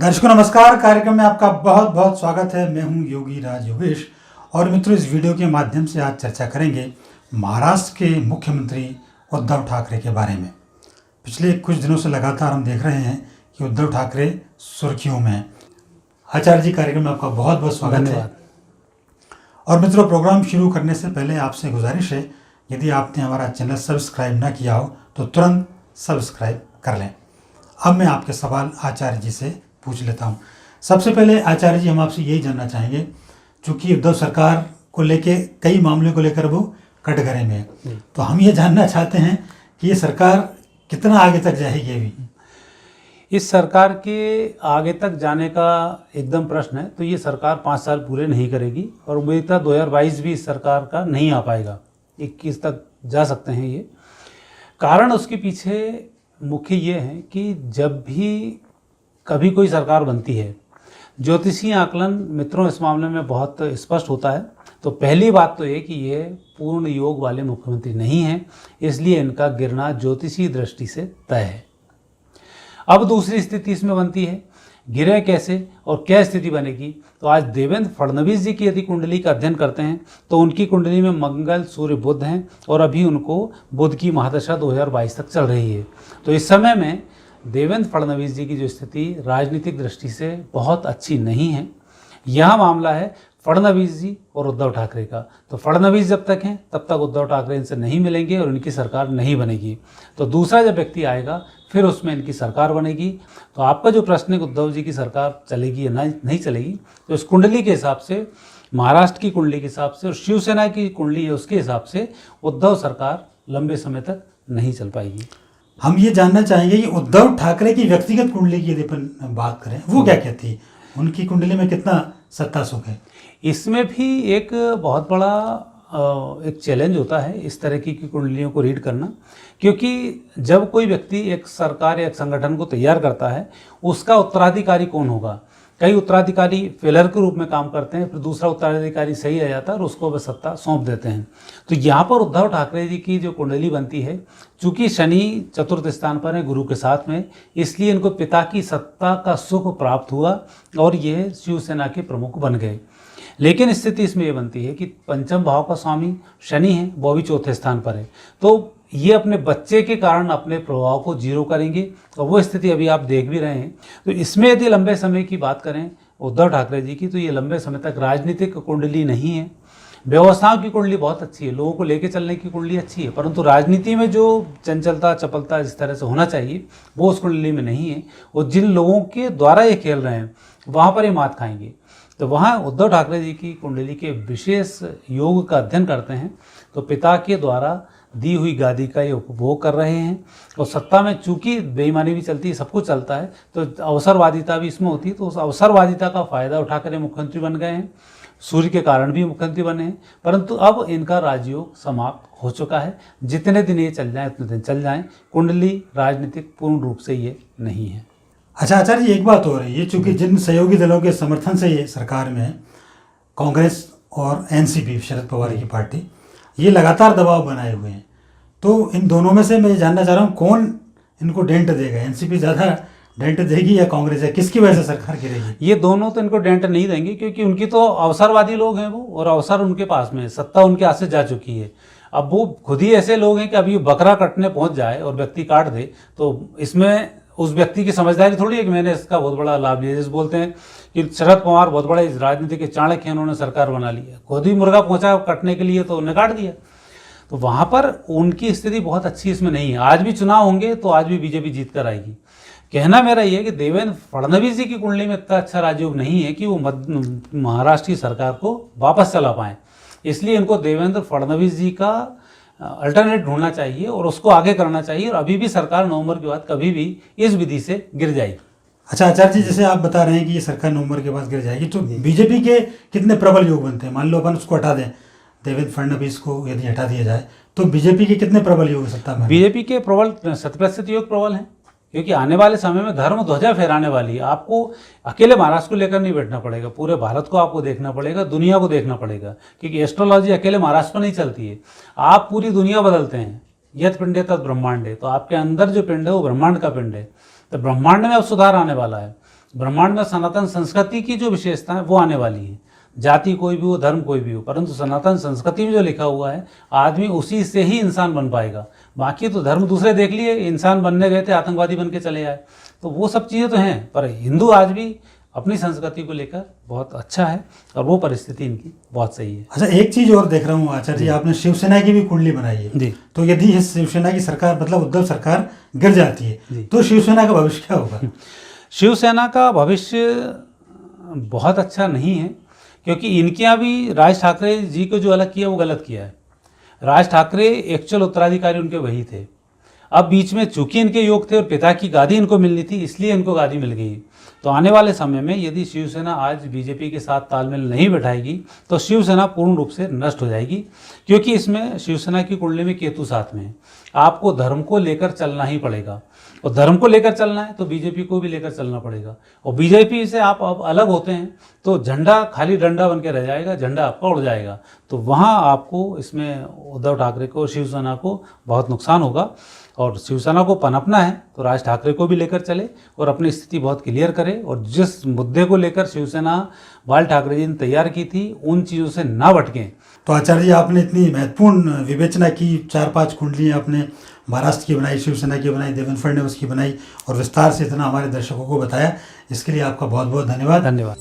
दर्शकों नमस्कार। कार्यक्रम में आपका बहुत बहुत स्वागत है। मैं हूं योगी राज योगेश और मित्रों, इस वीडियो के माध्यम से आज चर्चा करेंगे महाराष्ट्र के मुख्यमंत्री उद्धव ठाकरे के बारे में। पिछले कुछ दिनों से लगातार हम देख रहे हैं कि उद्धव ठाकरे सुर्खियों में हैं। आचार्य जी, कार्यक्रम में आपका बहुत बहुत स्वागत है। और मित्रों, प्रोग्राम शुरू करने से पहले आपसे गुजारिश है, यदि आपने हमारा चैनल सब्सक्राइब ना किया हो तो तुरंत सब्सक्राइब कर लें। अब मैं आपके सवाल आचार्य जी से पूछ लेता हूं। सबसे पहले आचार्य जी, हम आपसे यही जानना चाहेंगे, चूंकि उद्धव सरकार को लेके कई मामलों को लेकर वो कटघरे में है, तो हम ये जानना चाहते हैं कि ये सरकार कितना आगे तक जाएगी। अभी इस सरकार के आगे तक जाने का एकदम प्रश्न है, तो ये सरकार 5 साल पूरे नहीं करेगी और उम्मीद था 2022 भी इस सरकार का नहीं आ पाएगा, 21 तक जा सकते हैं। ये कारण उसके पीछे मुख्य ये है कि जब भी कभी कोई सरकार बनती है, ज्योतिषीय आकलन मित्रों इस मामले में बहुत स्पष्ट होता है। तो पहली बात तो ये कि ये पूर्ण योग वाले मुख्यमंत्री नहीं हैं, इसलिए इनका गिरना ज्योतिषीय दृष्टि से तय है। अब दूसरी स्थिति इसमें बनती है, गिरे कैसे और क्या स्थिति बनेगी। तो आज देवेंद्र फडणवीस जी की यदि कुंडली का अध्ययन करते हैं तो उनकी कुंडली में मंगल, सूर्य, बुध हैं और अभी उनको बुध की महादशा 2022 तक चल रही है। तो इस समय में देवेंद्र फडणवीस जी की जो स्थिति राजनीतिक दृष्टि से बहुत अच्छी नहीं है। यह मामला है फडणवीस जी और उद्धव ठाकरे का। तो फडणवीस जब तक हैं तब तक उद्धव ठाकरे इनसे नहीं मिलेंगे और इनकी सरकार नहीं बनेगी। तो दूसरा जब व्यक्ति आएगा फिर उसमें इनकी सरकार बनेगी। तो आपका जो प्रश्न है कि उद्धव जी की सरकार चलेगी या नहीं चलेगी, तो इस कुंडली के हिसाब से, महाराष्ट्र की कुंडली के हिसाब से और शिवसेना की कुंडली है उसके हिसाब से उद्धव सरकार लंबे समय तक नहीं चल पाएगी। हम ये जानना चाहेंगे कि उद्धव ठाकरे की व्यक्तिगत कुंडली की यदि अपन बात करें, वो क्या कहती है, उनकी कुंडली में कितना सत्ता सुख है। इसमें भी एक बहुत बड़ा एक चैलेंज होता है इस तरह की कुंडलियों को रीड करना, क्योंकि जब कोई व्यक्ति एक सरकार या एक संगठन को तैयार करता है, उसका उत्तराधिकारी कौन होगा। कई उत्तराधिकारी फेलर के रूप में काम करते हैं, फिर दूसरा उत्तराधिकारी सही आ जाता है और उसको वह सत्ता सौंप देते हैं। तो यहाँ पर उद्धव ठाकरे जी की जो कुंडली बनती है, चूंकि शनि चतुर्थ स्थान पर है गुरु के साथ में, इसलिए इनको पिता की सत्ता का सुख प्राप्त हुआ और ये शिवसेना के प्रमुख बन गए। लेकिन स्थिति इसमें ये बनती है कि पंचम भाव का स्वामी शनि है, वो भी चौथे स्थान पर है। तो ये अपने बच्चे के कारण अपने प्रभाव को जीरो करेंगे और वो स्थिति अभी आप देख भी रहे हैं। तो इसमें यदि लंबे समय की बात करें उद्धव ठाकरे जी की, तो ये लंबे समय तक राजनीतिक कुंडली नहीं है। व्यवस्थाओं की कुंडली बहुत अच्छी है, लोगों को लेके चलने की कुंडली अच्छी है, परंतु राजनीति में जो चंचलता चपलता इस तरह से होना चाहिए वो उस कुंडली में नहीं है। और जिन लोगों के द्वारा ये खेल रहे हैं वहाँ पर ये मात खाएंगे। तो वहाँ उद्धव ठाकरे जी की कुंडली के विशेष योग का अध्ययन करते हैं तो पिता के द्वारा दी हुई गादी का ये उपभोग कर रहे हैं। और सत्ता में चूंकि बेईमानी भी चलती है, सब कुछ चलता है, तो अवसरवादिता भी इसमें होती है। तो उस अवसरवादिता का फायदा उठाकर मुख्यमंत्री बन गए हैं। सूर्य के कारण भी मुख्यमंत्री बने हैं, परंतु अब इनका राजयोग समाप्त हो चुका है। जितने दिन ये चल जाए उतने दिन चल जाएं, कुंडली राजनीतिक पूर्ण रूप से ये नहीं है। अच्छा आचार्य जी, एक बात हो रही है, चूंकि जिन सहयोगी दलों के समर्थन से ये सरकार में है, कांग्रेस और एनसीपी शरद पवार की पार्टी, ये लगातार दबाव बनाए हुए हैं, तो इन दोनों में से मैं जानना चाह रहा हूँ कौन इनको डेंट देगा। एनसीपी ज़्यादा डेंट देगी या कांग्रेस, है किसकी वजह से सरकार गिरेगी। ये दोनों तो इनको डेंट नहीं देंगे, क्योंकि उनकी तो अवसरवादी लोग हैं वो, और अवसर उनके पास में है, सत्ता उनके हाथ से जा चुकी है। अब वो खुद ही ऐसे लोग हैं कि अभी बकरा कटने पहुंच जाए और व्यक्ति काट दे, तो इसमें उस व्यक्ति की समझदारी थोड़ी है कि मैंने इसका बहुत बड़ा लाभ लिया। जैसे बोलते हैं कि शरद पवार बहुत बड़े राजनीति के चाणक्य हैं, उन्होंने सरकार बना लिया, खुद ही मुर्गा पहुंचा कटने के लिए तो उन्हें काट दिया। तो वहाँ पर उनकी स्थिति बहुत अच्छी इसमें नहीं है। आज भी चुनाव होंगे तो आज भी बीजेपी जीत कर आएगी। कहना मेरा ये है कि देवेंद्र फडणवीस जी की कुंडली में इतना अच्छा राजयोग नहीं है कि वो महाराष्ट्र की सरकार को वापस चला पाएँ। इसलिए इनको देवेंद्र फडणवीस जी का अल्टरनेट ढूंढना चाहिए और उसको आगे करना चाहिए। और अभी भी सरकार नवंबर के बाद कभी भी इस विधि से गिर जाएगी। अच्छा आचार्य जी, जैसे आप बता रहे हैं कि ये सरकार नवंबर के बाद गिर जाएगी, तो बीजेपी के कितने प्रबल योग बनते हैं। मान लो अपन उसको हटा दें, देवेंद्र फडणवीस को यदि हटा दिया जाए, तो बीजेपी के कितने प्रबल योग सत्ता में। बीजेपी के प्रबल 100% योग प्रबल हैं, क्योंकि आने वाले समय में धर्म ध्वजा फहराने वाली है। आपको अकेले महाराष्ट्र को लेकर नहीं बैठना पड़ेगा, पूरे भारत को आपको देखना पड़ेगा, दुनिया को देखना पड़ेगा, क्योंकि एस्ट्रोलॉजी अकेले महाराष्ट्र पर नहीं चलती है। आप पूरी दुनिया बदलते हैं। यत पिंडे तत् ब्रह्मांड है, तो आपके अंदर जो पिंड है वो ब्रह्मांड का पिंड है। तो ब्रह्मांड में अब सुधार आने वाला है। ब्रह्मांड में सनातन संस्कृति की जो विशेषता है वो आने वाली है। जाति कोई भी हो, धर्म कोई भी हो, परंतु सनातन संस्कृति में जो लिखा हुआ है आदमी उसी से ही इंसान बन पाएगा। बाकी तो धर्म दूसरे देख लिए, इंसान बनने गए थे आतंकवादी बन के चले आए, तो वो सब चीज़ें तो हैं। पर हिंदू आज भी अपनी संस्कृति को लेकर बहुत अच्छा है और वो परिस्थिति इनकी बहुत सही है। अच्छा, एक चीज और देख रहा हूँ आचार्य जी, आपने शिवसेना की भी कुंडली बनाई है जी। तो यदि इस शिवसेना की सरकार मतलब उद्धव सरकार गिर जाती जी। है तो शिवसेना का भविष्य क्या होगा? शिवसेना का भविष्य बहुत अच्छा नहीं है, क्योंकि इनके यहाँ भी राज ठाकरे जी को जो अलग किया वो गलत किया है। राज ठाकरे एक्चुअल उत्तराधिकारी उनके वही थे। अब बीच में चूंकि इनके योग थे और पिता की गादी इनको मिलनी थी, इसलिए इनको गादी मिल गई। तो आने वाले समय में यदि शिवसेना आज बीजेपी के साथ तालमेल नहीं बैठाएगी तो शिवसेना पूर्ण रूप से नष्ट हो जाएगी, क्योंकि इसमें शिवसेना की कुंडली में केतु साथ में है। आपको धर्म को लेकर चलना ही पड़ेगा, और धर्म को लेकर चलना है तो बीजेपी को भी लेकर चलना पड़ेगा। और बीजेपी से आप अब अलग होते हैं तो झंडा खाली डंडा बन के रह जाएगा, झंडा आपका उड़ जाएगा। तो वहाँ आपको इसमें उद्धव ठाकरे को, शिवसेना को बहुत नुकसान होगा। और शिवसेना को पनपना है तो राज ठाकरे को भी लेकर चले और अपनी स्थिति बहुत क्लियर करे, और जिस मुद्दे को लेकर शिवसेना बाल ठाकरे जी ने तैयार की थी उन चीज़ों से ना भटकें। तो आचार्य जी, आपने इतनी महत्वपूर्ण विवेचना की, 4-5 कुंडलियाँ आपने महाराष्ट्र की बनाई, शिवसेना की बनाई, देवेंद्र फडणवीस की बनाई और विस्तार से इतना हमारे दर्शकों को बताया, इसके लिए आपका बहुत बहुत धन्यवाद। धन्यवाद।